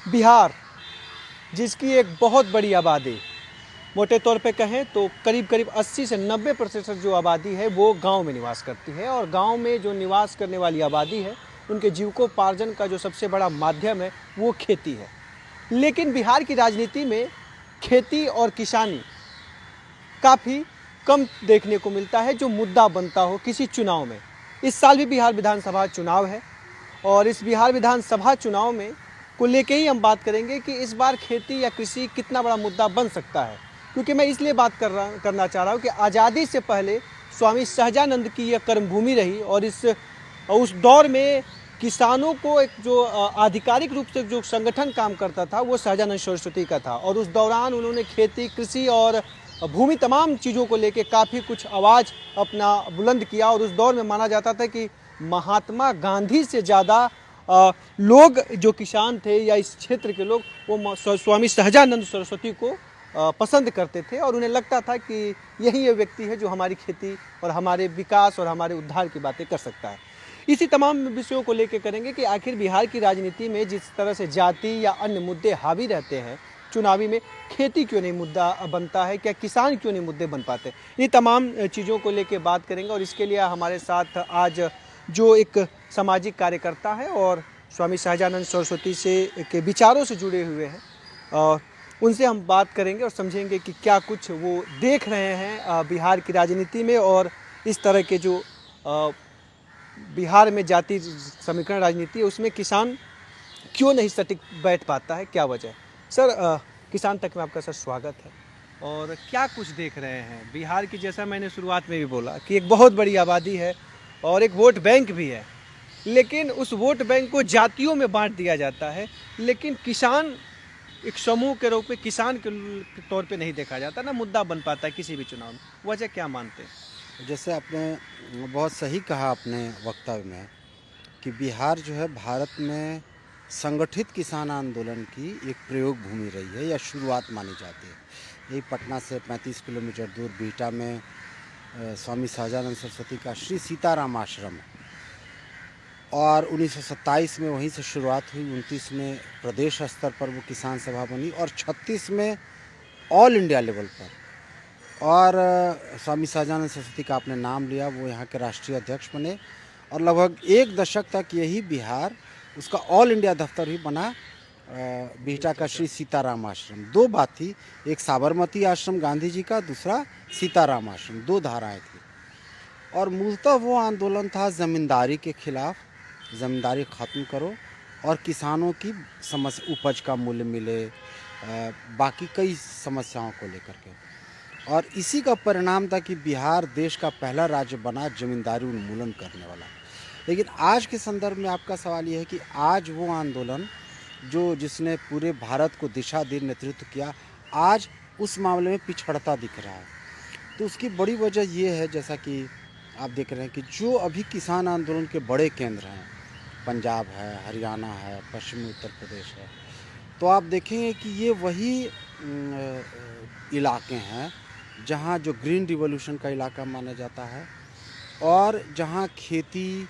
बिहार, जिसकी एक बहुत बड़ी आबादी, मोटे तौर पे कहें तो करीब करीब 80 से 90% जो आबादी है वो गांव में निवास करती है। और गांव में जो निवास करने वाली आबादी है उनके जीविकोपार्जन का जो सबसे बड़ा माध्यम है वो खेती है। लेकिन बिहार की राजनीति में खेती और किसानी काफ़ी कम देखने को मिलता है जो मुद्दा बनता हो किसी चुनाव में। इस साल भी बिहार विधानसभा चुनाव है और इस बिहार विधानसभा चुनाव में को लेके ही हम बात करेंगे कि इस बार खेती या कृषि कितना बड़ा मुद्दा बन सकता है। क्योंकि मैं इसलिए बात करना चाह रहा हूँ कि आज़ादी से पहले स्वामी सहजानंद की यह कर्मभूमि रही और उस दौर में किसानों को एक जो आधिकारिक रूप से जो संगठन काम करता था वो सहजानंद सरस्वती का था। और उस दौरान उन्होंने खेती, कृषि और भूमि तमाम चीज़ों को लेके काफ़ी कुछ आवाज़ अपना बुलंद किया। और उस दौर में माना जाता था कि महात्मा गांधी से ज़्यादा लोग जो किसान थे या इस क्षेत्र के लोग वो स्वामी सहजानंद सरस्वती को पसंद करते थे और उन्हें लगता था कि यही ये व्यक्ति है जो हमारी खेती और हमारे विकास और हमारे उद्धार की बातें कर सकता है। इसी तमाम विषयों को लेकर करेंगे कि आखिर बिहार की राजनीति में जिस तरह से जाति या अन्य मुद्दे हावी रहते हैं, चुनावी में खेती क्यों नहीं मुद्दा बनता है, क्या किसान क्यों नहीं मुद्दे बन पाते, ये तमाम चीज़ों को लेकर बात करेंगे। और इसके लिए हमारे साथ आज जो एक सामाजिक कार्यकर्ता है और स्वामी सहजानंद सरस्वती से के विचारों से जुड़े हुए हैं, और उनसे हम बात करेंगे और समझेंगे कि क्या कुछ वो देख रहे हैं बिहार की राजनीति में और इस तरह के जो बिहार में जाति समीकरण राजनीति है उसमें किसान क्यों नहीं सटीक बैठ पाता है, क्या वजह है। सर, किसान तक में आपका सर स्वागत है। और क्या कुछ देख रहे हैं बिहार की, जैसा मैंने शुरुआत में भी बोला कि एक बहुत बड़ी आबादी है और एक वोट बैंक भी है, लेकिन उस वोट बैंक को जातियों में बांट दिया जाता है, लेकिन किसान एक समूह के रूप में किसान के तौर पे नहीं देखा जाता, ना मुद्दा बन पाता है किसी भी चुनाव में। वजह क्या मानते हैं? जैसे आपने बहुत सही कहा अपने वक्तव्य में कि बिहार जो है भारत में संगठित किसान आंदोलन की एक प्रयोग भूमि रही है या शुरुआत मानी जाती है। यही पटना से 35 किलोमीटर दूर बिहटा में स्वामी सहजानंद सरस्वती का श्री सीताराम आश्रम है और 1927 में वहीं से शुरुआत हुई। 29 में प्रदेश स्तर पर वो किसान सभा बनी और 36 में ऑल इंडिया लेवल पर, और स्वामी सहजानंद सरस्वती का आपने नाम लिया, वो यहाँ के राष्ट्रीय अध्यक्ष बने और लगभग एक दशक तक यही बिहार उसका ऑल इंडिया दफ्तर भी बना। बिहटा का श्री सीताराम आश्रम, दो बात थी, एक साबरमती आश्रम गांधी जी का, दूसरा सीताराम आश्रम, दो धाराएं थी। और मूलतः वो आंदोलन था ज़मींदारी के खिलाफ, ज़मींदारी ख़त्म करो और किसानों की समस्या, उपज का मूल्य मिले, बाकी कई समस्याओं को लेकर के। और इसी का परिणाम था कि बिहार देश का पहला राज्य बना जमींदारी उन्मूलन करने वाला। लेकिन आज के संदर्भ में आपका सवाल ये है कि आज वो आंदोलन जिसने पूरे भारत को दिशा दी, नेतृत्व किया, आज उस मामले में पिछड़ता दिख रहा है। तो उसकी बड़ी वजह ये है, जैसा कि आप देख रहे हैं कि जो अभी किसान आंदोलन के बड़े केंद्र हैं, पंजाब है, हरियाणा है, पश्चिमी उत्तर प्रदेश है, तो आप देखेंगे कि ये वही इलाके हैं जहाँ जो ग्रीन रिवॉल्यूशन का इलाका माना जाता है और जहाँ खेती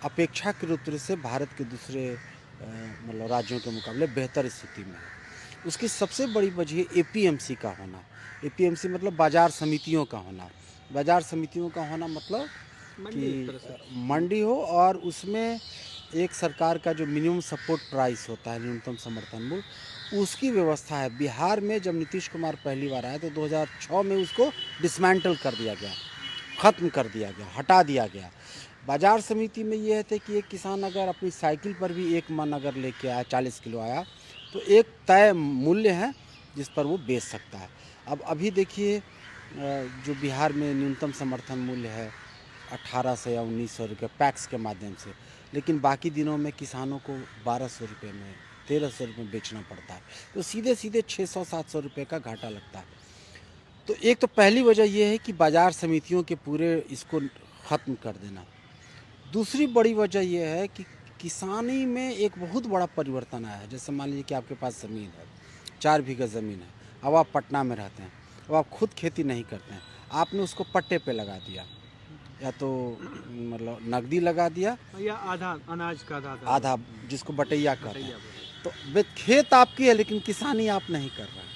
अपेक्षाकृत रूप से भारत के दूसरे मतलब राज्यों के मुकाबले बेहतर स्थिति में है। उसकी सबसे बड़ी वजह एपीएमसी का होना। एपीएमसी मतलब बाज़ार समितियों का होना। बाज़ार समितियों का होना मतलब कि मंडी हो और उसमें एक सरकार का जो मिनिमम सपोर्ट प्राइस होता है, न्यूनतम समर्थन मूल्य, उसकी व्यवस्था है। बिहार में जब नीतीश कुमार पहली बार आए तो 2006 में उसको डिसमेंटल कर दिया गया, ख़त्म कर दिया गया, हटा दिया गया। बाज़ार समिति में ये है कि एक किसान अगर अपनी साइकिल पर भी एक मन अगर लेके आया, 40 किलो आया, तो एक तय मूल्य है जिस पर वो बेच सकता है। अब अभी देखिए जो बिहार में न्यूनतम समर्थन मूल्य है 1800 या 1900 रुपये पैक्स के माध्यम से, लेकिन बाकी दिनों में किसानों को 1200 रुपये में, 1300 रुपये में बेचना पड़ता है, तो सीधे सीधे 600-700 रुपये का घाटा लगता है। तो एक तो पहली वजह यह है कि बाज़ार समितियों के पूरे इसको ख़त्म कर देना। दूसरी बड़ी वजह यह है कि किसानी में एक बहुत बड़ा परिवर्तन आया है। जैसे मान लीजिए कि आपके पास ज़मीन है, 4 बीघा ज़मीन है, अब आप पटना में रहते हैं, अब आप खुद खेती नहीं करते हैं, आपने उसको पट्टे पे लगा दिया, या तो मतलब नकदी लगा दिया या आधा अनाज का आधा जिसको बटैया कहते हैं, तो खेत आपकी है लेकिन किसानी आप नहीं कर रहे हैं।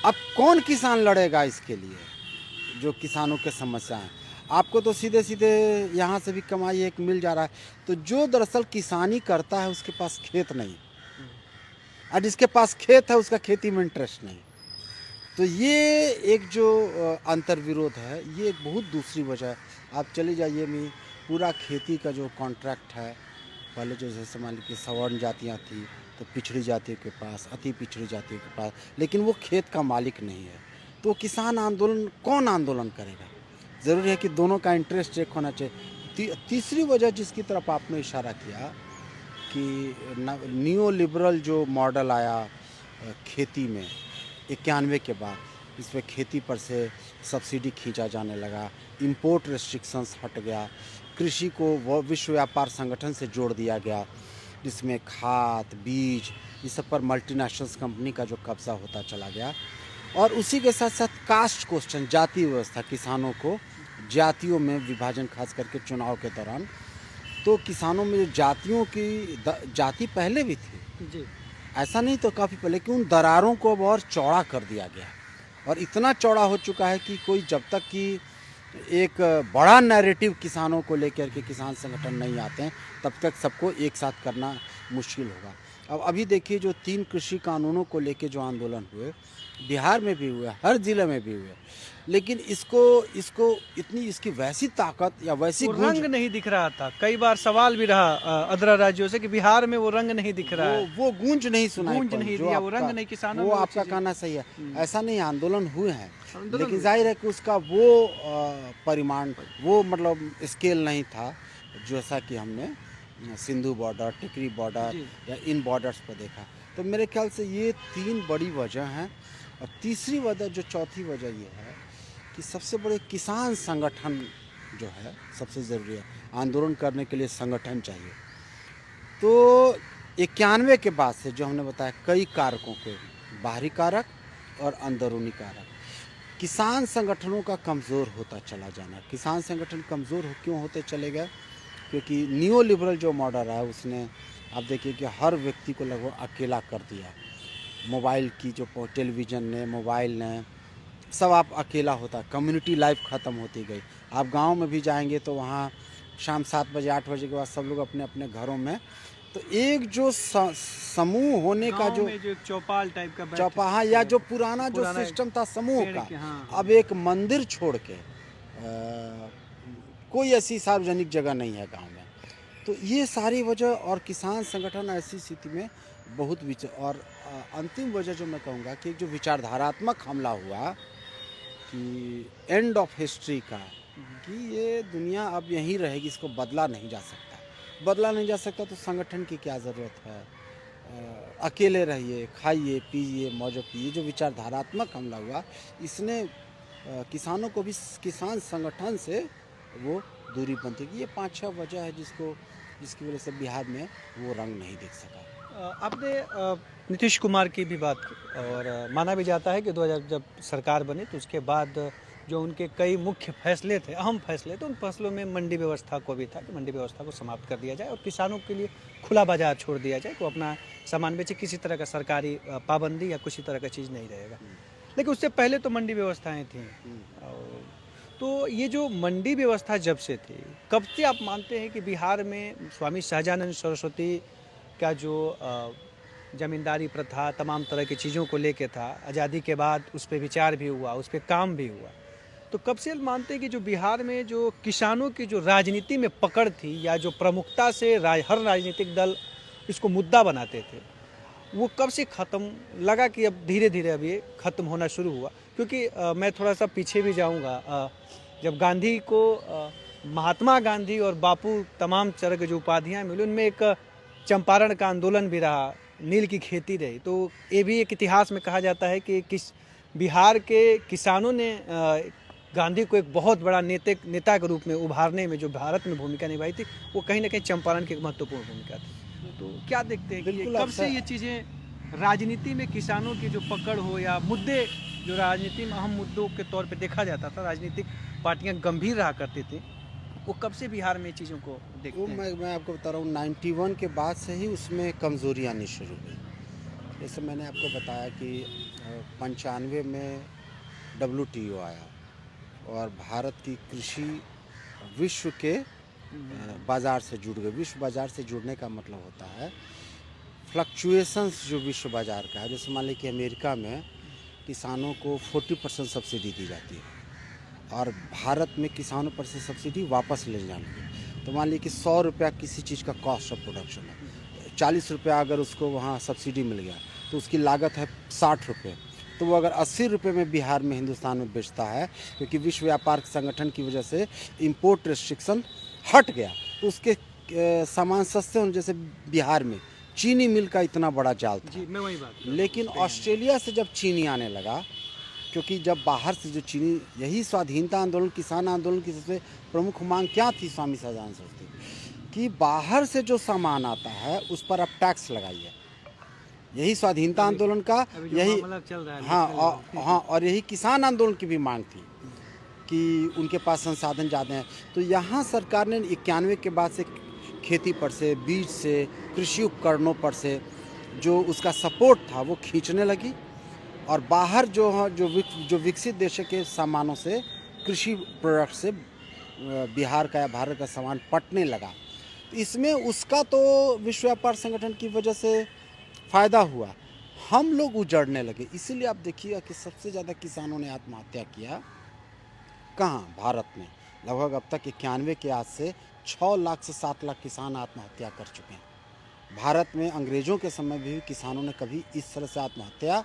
अब कौन किसान लड़ेगा इसके लिए, जो किसानों के समस्या हैं? आपको तो सीधे सीधे यहाँ से भी कमाई एक मिल जा रहा है। तो जो दरअसल किसानी करता है उसके पास खेत नहीं, और जिसके पास खेत है उसका खेती में इंटरेस्ट नहीं। तो ये एक जो अंतर विरोध है, ये एक बहुत दूसरी वजह है। आप चले जाइए में पूरा खेती का जो कॉन्ट्रैक्ट है, पहले जो जैसे मान लीजिए सवर्ण जातियाँ थी तो पिछड़ी जातियों के पास, अति पिछड़ी जातियों के पास, लेकिन वो खेत का मालिक नहीं है। तो किसान आंदोलन कौन आंदोलन करेगा? ज़रूरी है कि दोनों का इंटरेस्ट एक होना चाहिए। तीसरी वजह जिसकी तरफ आपने इशारा किया कि न्यू लिबरल जो मॉडल आया खेती में 91 के बाद, इसमें खेती पर से सब्सिडी खींचा जाने लगा, इंपोर्ट रेस्ट्रिक्शंस हट गया, कृषि को वो विश्व व्यापार संगठन से जोड़ दिया गया, जिसमें खाद बीज इस सब पर मल्टीनेशनल्स कंपनी का जो कब्जा होता चला गया। और उसी के साथ साथ कास्ट क्वेश्चन, जाति व्यवस्था, किसानों को जातियों में विभाजन, खास करके चुनाव के दौरान। तो किसानों में जो जातियों की जाति पहले भी थी जी, ऐसा नहीं, तो काफ़ी पहले कि उन दरारों को अब और चौड़ा कर दिया गया, और इतना चौड़ा हो चुका है कि कोई जब तक कि एक बड़ा नैरेटिव किसानों को लेकर के किसान संगठन नहीं आते हैं तब तक सबको एक साथ करना मुश्किल होगा। अब अभी देखिए जो 3 कृषि कानूनों को लेकर जो आंदोलन हुए, बिहार में भी हुए, हर जिले में भी हुए, लेकिन इसको इतनी इसकी वैसी ताकत या वैसी वो गूंज, रंग नहीं दिख रहा था। कई बार सवाल भी रहा अदर राज्यों से कि बिहार में वो रंग नहीं दिख रहा है, वो गूंज नहीं सुनाई गूंज पड़ी, नहीं जो दिया, वो आपका- रंग नहीं किसानों वो में वो आपका चीजें- कहना सही है। ऐसा नहीं, आंदोलन हुए हैं, आंदोलन लेकिन हुए। जाहिर है कि उसका वो परिमाण, वो मतलब स्केल नहीं था जैसा कि हमने सिंधु बॉर्डर, टिकरी बॉर्डर जी। या इन बॉर्डर्स पर देखा। तो मेरे ख्याल से ये 3 बड़ी वजह हैं। और तीसरी वजह, जो चौथी वजह ये है कि सबसे बड़े किसान संगठन जो है सबसे ज़रूरी है। आंदोलन करने के लिए संगठन चाहिए। तो 91 के बाद से जो हमने बताया कई कारकों के, बाहरी कारक और अंदरूनी कारक, किसान संगठनों का कमज़ोर होता चला जाना। किसान संगठन कमज़ोर क्यों होते चले गए? क्योंकि नियो लिबरल जो मॉडल है उसने, आप देखिए कि हर व्यक्ति को लगभग अकेला कर दिया। मोबाइल की जो टेलीविज़न ने, मोबाइल ने, सब आप अकेला होता, कम्युनिटी लाइफ ख़त्म होती गई। आप गांव में भी जाएंगे तो वहाँ शाम 7 बजे 8 बजे के बाद सब लोग अपने अपने घरों में, तो एक जो समूह होने का गाँव जो में जो एक चौपाल टाइप का चौपाहा या जो पुराना जो सिस्टम था समूह पेड़ का, के, हाँ। अब एक मंदिर छोड़ के कोई ऐसी सार्वजनिक जगह नहीं है गांव में। तो ये सारी वजह, और किसान संगठन ऐसी स्थिति में बहुत और अंतिम वजह जो मैं कहूँगा कि एक जो विचारधारात्मक हमला हुआ कि एंड ऑफ हिस्ट्री का, कि ये दुनिया अब यहीं रहेगी, इसको बदला नहीं जा सकता। बदला नहीं जा सकता तो संगठन की क्या ज़रूरत है? अकेले रहिए, खाइए पीजिए मौजों कीजिए। जो विचारधारात्मक हमला हुआ, इसने किसानों को भी किसान संगठन से वो दूरी बनती है। ये 5-6 वजह है जिसकी वजह से बिहार में वो रंग नहीं दिख सका। आपने नीतीश कुमार की भी बात की, और माना भी जाता है कि 2000 जब सरकार बनी तो उसके बाद जो उनके कई मुख्य फैसले थे, अहम फैसले थे, उन फैसलों में मंडी व्यवस्था को भी था कि मंडी व्यवस्था को समाप्त कर दिया जाए और किसानों के लिए खुला बाजार छोड़ दिया जाए, तो अपना सामान बेचे, किसी तरह का सरकारी पाबंदी या किसी तरह का चीज़ नहीं रहेगा। लेकिन उससे पहले तो मंडी व्यवस्थाएं थी। और तो ये जो मंडी व्यवस्था जब से थी, कब से आप मानते हैं कि बिहार में स्वामी सहजानंद सरस्वती का जो जमींदारी प्रथा, तमाम तरह की चीज़ों को लेके था, आज़ादी के बाद उस पर विचार भी हुआ, उस पर काम भी हुआ, तो कब से मानते हैं कि जो बिहार में जो किसानों की जो राजनीति में पकड़ थी, या जो प्रमुखता से हर राजनीतिक दल इसको मुद्दा बनाते थे, वो कब से ख़त्म लगा कि अब धीरे धीरे अब ये ख़त्म होना शुरू हुआ? क्योंकि मैं थोड़ा सा पीछे भी जाऊंगा, जब गांधी को महात्मा गांधी और बापू तमाम तरह के जो उपाधियाँ मिली, उनमें एक चंपारण का आंदोलन भी रहा, नील की खेती रही। तो ये भी एक इतिहास में कहा जाता है कि बिहार के किसानों ने गांधी को एक बहुत बड़ा नेता के रूप में उभारने में जो भारत में भूमिका निभाई थी, वो कहीं ना कहीं चंपारण की एक महत्वपूर्ण भूमिका थी। तो क्या देखते हैं कि कब से ये चीज़ें राजनीति में किसानों की जो पकड़ हो, या मुद्दे जो राजनीति में अहम मुद्दों के तौर पे देखा जाता था, राजनीतिक पार्टियां गंभीर रहा करती थी, वो कब से बिहार में चीज़ों को देखते वो हैं? मैं आपको बता रहा हूँ 91 के बाद से ही उसमें कमज़ोरी आनी शुरू हुई। जैसे मैंने आपको बताया कि 95 में WTO आया और भारत की कृषि विश्व के बाज़ार से जुड़ गई। विश्व बाज़ार से जुड़ने का मतलब होता है फ्लक्चुएशंस जो विश्व बाज़ार का है। जैसे मान लीजिए कि अमेरिका में किसानों को 40% सब्सिडी दी जाती है और भारत में किसानों पर से सब्सिडी वापस ले जाएंगे। तो मान लीजिए कि 100 रुपया किसी चीज़ का कॉस्ट ऑफ प्रोडक्शन है, 40 रुपया अगर उसको वहाँ सब्सिडी मिल गया तो उसकी लागत है 60 रुपये। तो वो अगर 80 रुपये में बिहार में हिंदुस्तान में बेचता है, क्योंकि विश्व व्यापार संगठन की वजह से इंपोर्ट रिस्ट्रिक्शन हट गया, तो उसके सामान सस्ते होने। जैसे बिहार में चीनी मिल का इतना बड़ा जाल था, जी, मैं वही बात कर रहा हूँ। लेकिन ऑस्ट्रेलिया से जब चीनी आने लगा, क्योंकि जब बाहर से जो चीनी, यही स्वाधीनता आंदोलन, किसान आंदोलन की सबसे प्रमुख मांग क्या थी स्वामी सदानंद सरस्वती, कि बाहर से जो सामान आता है उस पर आप टैक्स लगाइए। यही स्वाधीनता आंदोलन का, अभी जो यही मामला चल रहा है हाँ, और यही किसान आंदोलन की भी मांग थी कि उनके पास संसाधन ज़्यादा हैं। तो यहाँ सरकार ने 91 के बाद से खेती पर से, बीज से, कृषि उपकरणों पर से जो उसका सपोर्ट था वो खींचने लगी और बाहर जो विकसित देशों के सामानों से, कृषि प्रोडक्ट से बिहार का या भारत का सामान पटने लगा। तो इसमें उसका तो विश्व व्यापार संगठन की वजह से फ़ायदा हुआ, हम लोग उजड़ने लगे। इसीलिए आप देखिएगा कि सबसे ज़्यादा किसानों ने आत्महत्या किया कहाँ? भारत में। लगभग अब तक 91 के आज से 6 लाख से 7 लाख किसान आत्महत्या कर चुके हैं। भारत में अंग्रेज़ों के समय भी किसानों ने कभी इस तरह से आत्महत्या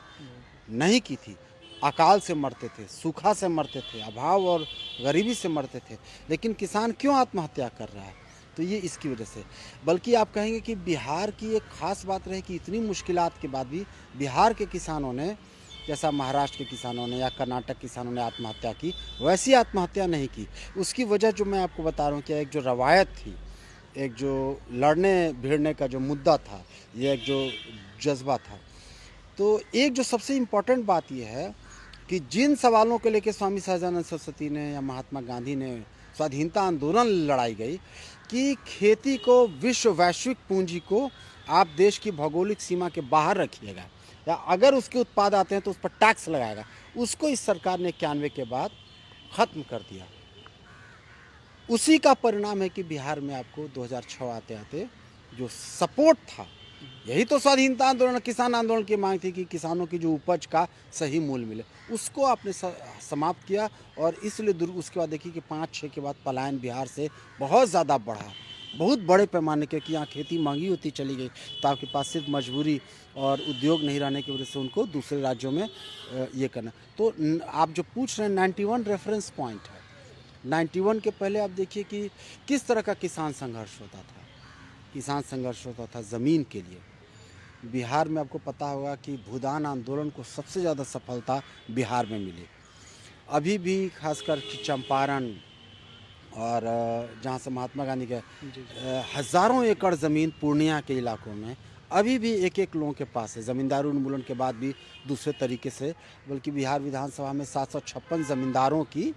नहीं की थी। अकाल से मरते थे, सूखा से मरते थे, अभाव और गरीबी से मरते थे, लेकिन किसान क्यों आत्महत्या कर रहा है? तो ये इसकी वजह से। बल्कि आप कहेंगे कि बिहार की एक ख़ास बात रही कि इतनी मुश्किलात के बाद भी बिहार के किसानों ने, जैसा महाराष्ट्र के किसानों ने या कर्नाटक किसानों ने आत्महत्या की, वैसी आत्महत्या नहीं की। उसकी वजह जो मैं आपको बता रहा हूँ कि एक जो रवायत थी, एक जो लड़ने भिड़ने का जो मुद्दा था, ये एक जो जज्बा था। तो एक जो सबसे इम्पोर्टेंट बात यह है कि जिन सवालों को लेकर स्वामी सदानंद सरस्वती ने या महात्मा गांधी ने स्वाधीनता आंदोलन लड़ाई गई कि खेती को, विश्व वैश्विक पूंजी को आप देश की भौगोलिक सीमा के बाहर रखिएगा या अगर उसके उत्पाद आते हैं तो उस पर टैक्स लगाएगा, उसको इस सरकार ने 91 के बाद ख़त्म कर दिया। उसी का परिणाम है कि बिहार में आपको 2006 आते आते जो सपोर्ट था, यही तो स्वाधीनता आंदोलन, किसान आंदोलन की मांग थी कि किसानों की जो उपज का सही मूल्य मिले, उसको आपने समाप्त किया। और इसलिए उसके बाद देखिए कि 5-6 के बाद पलायन बिहार से बहुत ज़्यादा बढ़ा, बहुत बड़े पैमाने के, कि यहाँ खेती महंगी होती चली गई, तो आपके पास सिर्फ मजबूरी और उद्योग नहीं रहने की वजह से उनको दूसरे राज्यों में ये करना। तो आप जो पूछ रहे हैं 91 रेफरेंस पॉइंट है। 91 के पहले आप देखिए कि किस तरह का किसान संघर्ष होता था। किसान संघर्ष होता था ज़मीन के लिए। बिहार में आपको पता होगा कि भूदान आंदोलन को सबसे ज़्यादा सफलता बिहार में मिली। अभी भी खासकर कि चंपारण और जहाँ से महात्मा गांधी के हज़ारों एकड़ ज़मीन पूर्णिया के इलाकों में अभी भी एक एक लोगों के पास है। ज़मींदारी उन्मूलन के बाद भी दूसरे तरीके से, बल्कि बिहार विधानसभा में 756 ज़मींदारों की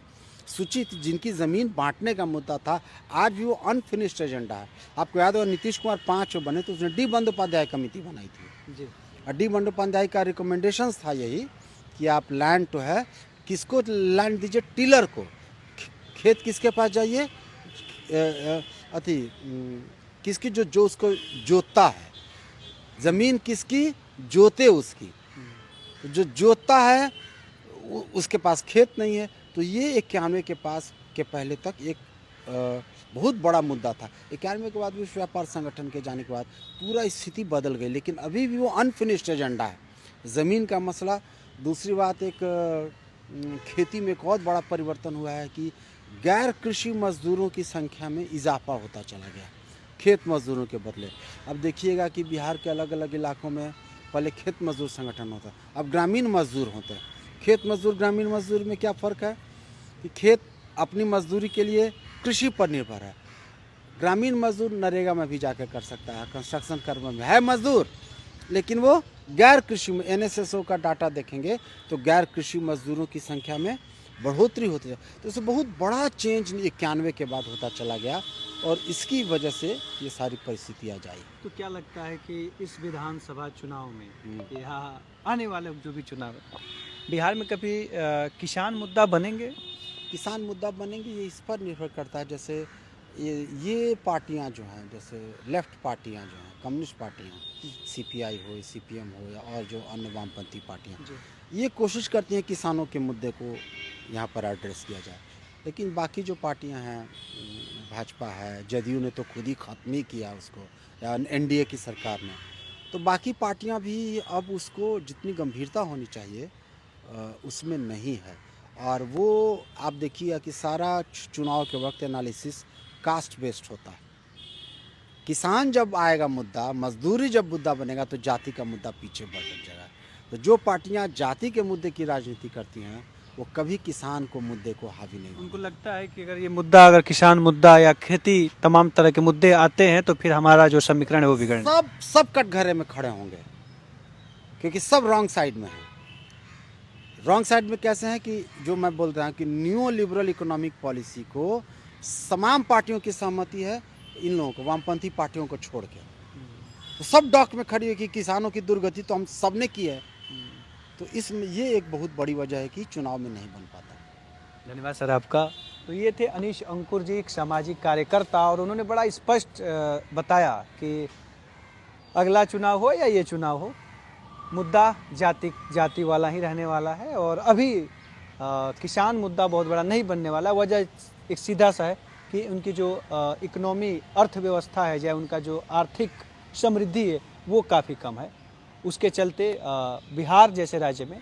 सूची थी जिनकी ज़मीन बांटने का मुद्दा था। आज भी वो अनफिनिश्ड एजेंडा है। आपको याद होगा नीतीश कुमार 5 बने तो उसने डी बंदोपाध्याय कमेटी बनाई थी जी। और डी बंदोपाध्याय का रिकमेंडेशंस था यही कि आप लैंड तो है, किसको लैंड दीजिए? टीलर को। खेत किसके पास जाइए? किसकी जो उसको जोतता है, ज़मीन किसकी जोते उसकी, तो जो जोतता है उसके पास खेत नहीं है। तो ये 91 के पास के पहले तक एक बहुत बड़ा मुद्दा था। 91 के बाद विश्व व्यापार संगठन के जाने के बाद पूरा स्थिति बदल गई, लेकिन अभी भी वो अनफिनिश्ड एजेंडा है, ज़मीन का मसला। दूसरी बात, एक खेती में एक बहुत बड़ा परिवर्तन हुआ है कि गैर कृषि मजदूरों की संख्या में इजाफा होता चला गया खेत मजदूरों के बदले। अब देखिएगा कि बिहार के अलग अलग इलाकों में पहले खेत मजदूर संगठन होता, अब ग्रामीण मजदूर होते हैं। खेत मजदूर ग्रामीण मजदूर में क्या फ़र्क है कि खेत अपनी मजदूरी के लिए कृषि पर निर्भर है। ग्रामीण मजदूर नरेगा में भी जाकर कर सकता है, कंस्ट्रक्शन कर्म में है मजदूर, लेकिन वो गैर कृषि में, NSSO का डाटा देखेंगे तो गैर कृषि मजदूरों की संख्या में बढ़ोतरी होती है। तो इससे बहुत बड़ा चेंज 91 के बाद होता चला गया और इसकी वजह से ये सारी परिस्थितियाँ आई। तो क्या लगता है कि इस विधानसभा चुनाव में यहाँ आने वाले जो भी चुनाव है बिहार में कभी किसान मुद्दा बनेंगे? किसान मुद्दा बनेंगे ये इस पर निर्भर करता है। जैसे ये पार्टियां जो हैं, जैसे लेफ्ट पार्टियां जो हैं, कम्युनिस्ट पार्टियां, सीपीआई हो, सीपीएम हो या और जो अन्य वामपंथी पार्टियां, ये कोशिश करती हैं किसानों के मुद्दे को यहाँ पर एड्रेस किया जाए। लेकिन बाकी जो पार्टियां हैं, भाजपा है, जदयू ने तो खुद ही ख़त्म ही किया उसको, या एनडीए की सरकार ने, तो बाकी पार्टियां भी अब उसको जितनी गंभीरता होनी चाहिए उसमें नहीं है। और वो आप देखिए कि सारा चुनाव के वक्त एनालिसिस कास्ट बेस्ड होता है। किसान जब आएगा मुद्दा, मजदूरी जब मुद्दा बनेगा तो जाति का मुद्दा पीछे बढ़ जाएगा। तो जो पार्टियां जाति के मुद्दे की राजनीति करती हैं वो कभी किसान को मुद्दे को हावी नहीं। उनको लगता है कि अगर ये मुद्दा, अगर किसान मुद्दा या खेती, तमाम तरह के मुद्दे आते हैं तो फिर हमारा जो समीकरण है वो बिगड़, सब कटघरे में खड़े होंगे, क्योंकि सब रॉन्ग साइड में है। रॉन्ग साइड में कैसे हैं कि जो मैं बोल रहा हूँ कि न्यू लिबरल इकोनॉमिक पॉलिसी को तमाम पार्टियों की सहमति है, इन लोगों को, वामपंथी पार्टियों को छोड़ के, तो सब डॉक में खड़ी है कि किसानों की दुर्गति तो हम सब ने की है। तो इसमें ये एक बहुत बड़ी वजह है कि चुनाव में नहीं बन पाता। धन्यवाद सर आपका। तो ये थे अनीश अंकुर जी, एक सामाजिक कार्यकर्ता, और उन्होंने बड़ा स्पष्ट बताया कि अगला चुनाव हो या ये चुनाव हो, मुद्दा जाति वाला ही रहने वाला है। और अभी किसान मुद्दा बहुत बड़ा नहीं बनने वाला। वजह एक सीधा सा है कि उनकी जो इकोनॉमी, अर्थव्यवस्था है, या उनका जो आर्थिक समृद्धि है वो काफ़ी कम है। उसके चलते बिहार जैसे राज्य में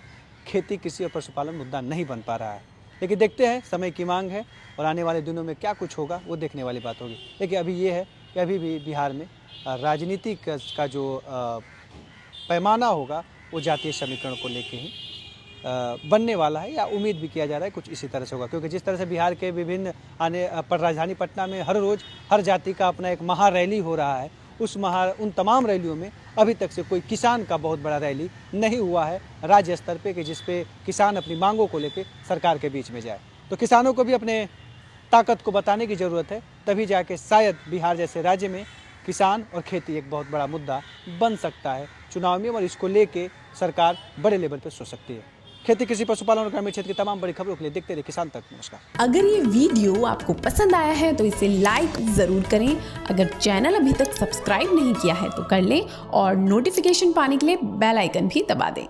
खेती, कृषि और पशुपालन मुद्दा नहीं बन पा रहा है। लेकिन देखते हैं, समय की मांग है और आने वाले दिनों में क्या कुछ होगा वो देखने वाली बात होगी। लेकिन अभी ये है कि अभी भी बिहार में राजनीति का जो पैमाना होगा वो जातीय समीकरण को लेके ही बनने वाला है, या उम्मीद भी किया जा रहा है कुछ इसी तरह से होगा। क्योंकि जिस तरह से बिहार के विभिन्न पर राजधानी पटना में हर रोज़ हर जाति का अपना एक महा रैली हो रहा है, उन तमाम रैलियों में अभी तक से कोई किसान का बहुत बड़ा रैली नहीं हुआ है राज्य स्तर पे, कि जिस पे किसान अपनी मांगों को लेके सरकार के बीच में जाए। तो किसानों को भी अपने ताकत को बताने की ज़रूरत है, तभी जाके शायद बिहार जैसे राज्य में किसान और खेती एक बहुत बड़ा मुद्दा बन सकता है चुनाव में, और इसको लेके सरकार बड़े लेवल पर सोच सकती है। खेती, कृषि, पशुपालन और ग्रामीण क्षेत्र की तमाम बड़ी खबरों के लिए देखते रहिए किसान तक। नमस्कार। अगर ये वीडियो आपको पसंद आया है तो इसे लाइक जरूर करें। अगर चैनल अभी तक सब्सक्राइब नहीं किया है तो कर लें और नोटिफिकेशन पाने के लिए बेल आइकन भी दबा दें।